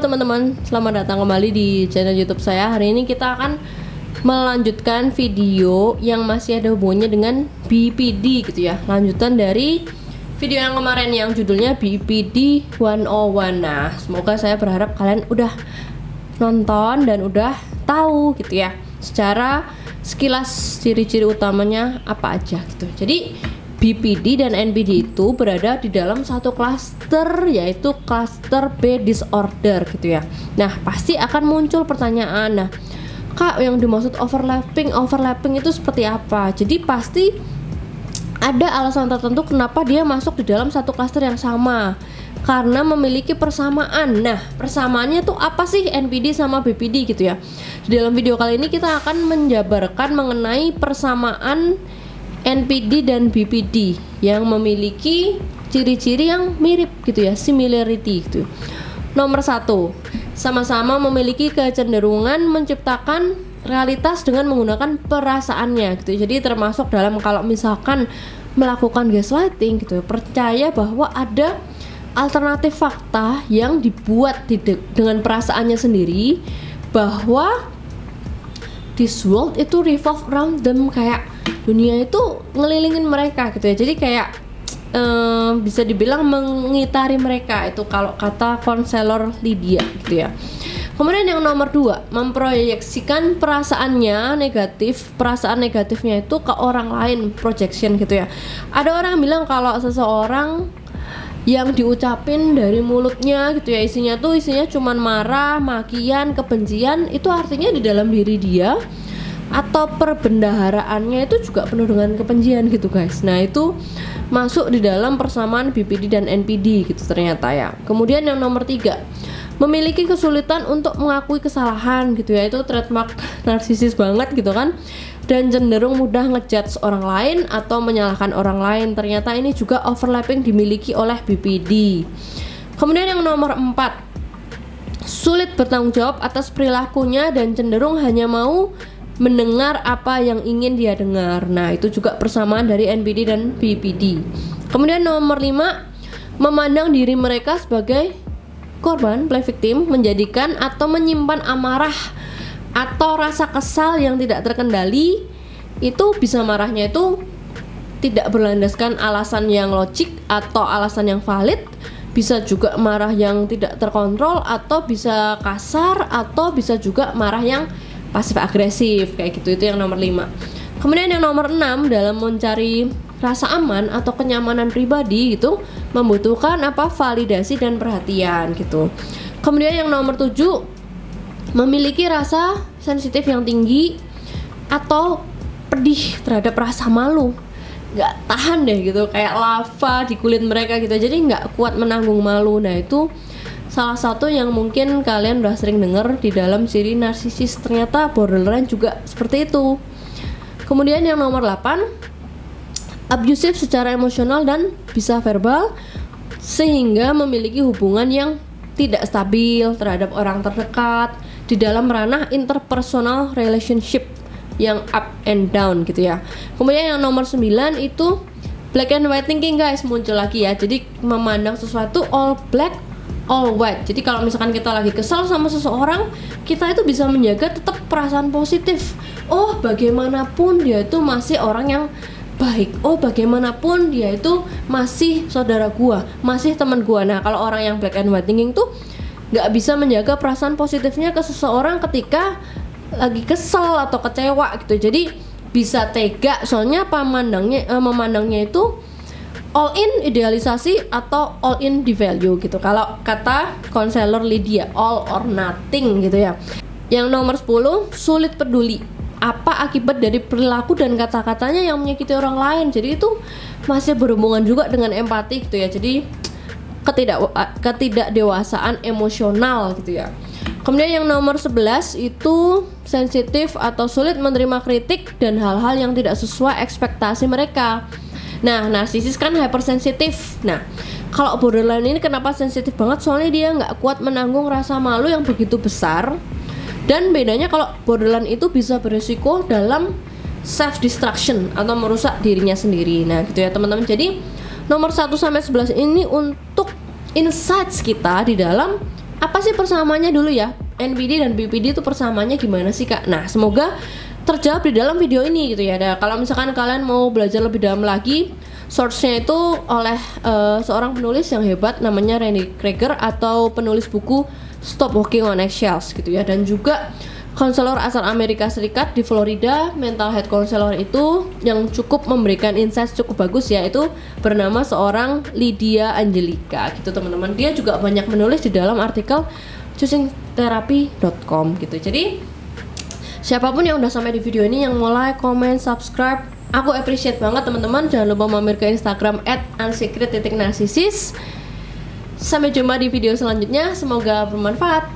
teman-teman, selamat datang kembali di channel YouTube saya. Hari ini kita akan melanjutkan video yang masih ada hubungannya dengan BPD gitu ya. Lanjutan dari video yang kemarin yang judulnya BPD 101. Nah, semoga saya berharap kalian udah nonton dan udah tahu gitu ya, secara sekilas ciri-ciri utamanya apa aja gitu. Jadi BPD dan NPD itu berada di dalam satu klaster, yaitu klaster B disorder gitu ya. Nah, pasti akan muncul pertanyaan, nah Kak, yang dimaksud overlapping itu seperti apa? Jadi pasti ada alasan tertentu kenapa dia masuk di dalam satu klaster yang sama, karena memiliki persamaan. Nah, persamaannya tuh apa sih NPD sama BPD gitu ya. Di dalam video kali ini kita akan menjabarkan mengenai persamaan NPD dan BPD yang memiliki ciri-ciri yang mirip gitu ya, similarity gitu. Nomor 1, sama-sama memiliki kecenderungan menciptakan realitas dengan menggunakan perasaannya gitu. Jadi termasuk dalam kalau misalkan melakukan gaslighting gitu, percaya bahwa ada alternatif fakta yang dibuat dengan perasaannya sendiri, bahwa this world itu revolve around them, kayak dunia itu ngelilingin mereka gitu ya. Jadi kayak bisa dibilang mengitari mereka, itu kalau kata konselor Lydia gitu ya. Kemudian yang nomor 2, memproyeksikan perasaan negatifnya itu ke orang lain, projection gitu ya. Ada orang bilang kalau seseorang yang diucapin dari mulutnya gitu ya, isinya cuman marah, makian, kebencian, itu artinya di dalam diri dia atau perbendaharaannya itu juga penuh dengan kebencian gitu guys. Nah, itu masuk di dalam persamaan BPD dan NPD gitu ternyata ya. Kemudian yang nomor 3, memiliki kesulitan untuk mengakui kesalahan gitu ya. Itu trademark narsisis banget gitu kan, dan cenderung mudah ngejudge orang lain atau menyalahkan orang lain. Ternyata ini juga overlapping dimiliki oleh BPD. Kemudian yang nomor 4, sulit bertanggung jawab atas perilakunya dan cenderung hanya mau mendengar apa yang ingin dia dengar. Nah, itu juga persamaan dari NPD dan BPD. Kemudian nomor 5, memandang diri mereka sebagai korban, play victim, menjadikan atau menyimpan amarah atau rasa kesal yang tidak terkendali. Itu bisa marahnya itu tidak berlandaskan alasan yang logik atau alasan yang valid, bisa juga marah yang tidak terkontrol, atau bisa kasar, atau bisa juga marah yang pasif agresif kayak gitu. Itu yang nomor 5. Kemudian yang nomor 6, dalam mencari rasa aman atau kenyamanan pribadi itu membutuhkan validasi dan perhatian gitu. Kemudian yang nomor 7, memiliki rasa sensitif yang tinggi atau pedih terhadap rasa malu, nggak tahan deh gitu, kayak lava di kulit mereka gitu, jadi nggak kuat menanggung malu. Nah, itu salah satu yang mungkin kalian udah sering dengar di dalam ciri narsisis. Ternyata borderline juga seperti itu. Kemudian yang nomor 8, abusive secara emosional dan bisa verbal, sehingga memiliki hubungan yang tidak stabil terhadap orang terdekat di dalam ranah interpersonal relationship yang up and down gitu ya. Kemudian yang nomor 9 itu black and white thinking guys, muncul lagi ya. Jadi memandang sesuatu all black all white. Jadi kalau misalkan kita lagi kesal sama seseorang, kita itu bisa menjaga tetap perasaan positif. Oh, bagaimanapun dia itu masih orang yang baik. Oh, bagaimanapun dia itu masih saudara gua, masih teman gua. Nah, kalau orang yang black and white thinking tuh nggak bisa menjaga perasaan positifnya ke seseorang ketika lagi kesel atau kecewa gitu. Jadi bisa tega, soalnya memandangnya itu all in idealisasi atau all in devalue gitu. Kalau kata konselor Lydia, all or nothing gitu ya. Yang nomor 10, sulit peduli apa akibat dari perilaku dan kata-katanya yang menyakiti orang lain. Jadi itu masih berhubungan juga dengan empati gitu ya. Jadi ketidakdewasaan emosional gitu ya. Kemudian yang nomor 11 itu sensitif atau sulit menerima kritik dan hal-hal yang tidak sesuai ekspektasi mereka. Nah, narsisis kan hypersensitif. Nah, kalau borderline ini kenapa sensitif banget? Soalnya dia nggak kuat menanggung rasa malu yang begitu besar. Dan bedanya kalau borderline itu bisa berisiko dalam self destruction atau merusak dirinya sendiri. Nah, gitu ya teman-teman. Jadi nomor 1 sampai 11 ini untuk insights kita di dalam apa sih persamaannya dulu ya? NPD dan BPD itu persamaannya gimana sih Kak? Nah, semoga terjawab di dalam video ini gitu ya. Nah, kalau misalkan kalian mau belajar lebih dalam lagi, source-nya itu oleh seorang penulis yang hebat namanya Randy Crager, atau penulis buku Stop Walking on Eggshells gitu ya. Dan juga konselor asal Amerika Serikat di Florida, mental health counselor itu yang cukup memberikan insight cukup bagus ya, itu bernama seorang Lydia Angelica gitu teman-teman. Dia juga banyak menulis di dalam artikel choosingtherapy.com gitu. Jadi siapapun yang udah sampai di video ini, yang mau like, comment, subscribe, aku appreciate banget teman-teman. Jangan lupa mampir ke Instagram @unsecret_narcissus. Sampai jumpa di video selanjutnya, semoga bermanfaat.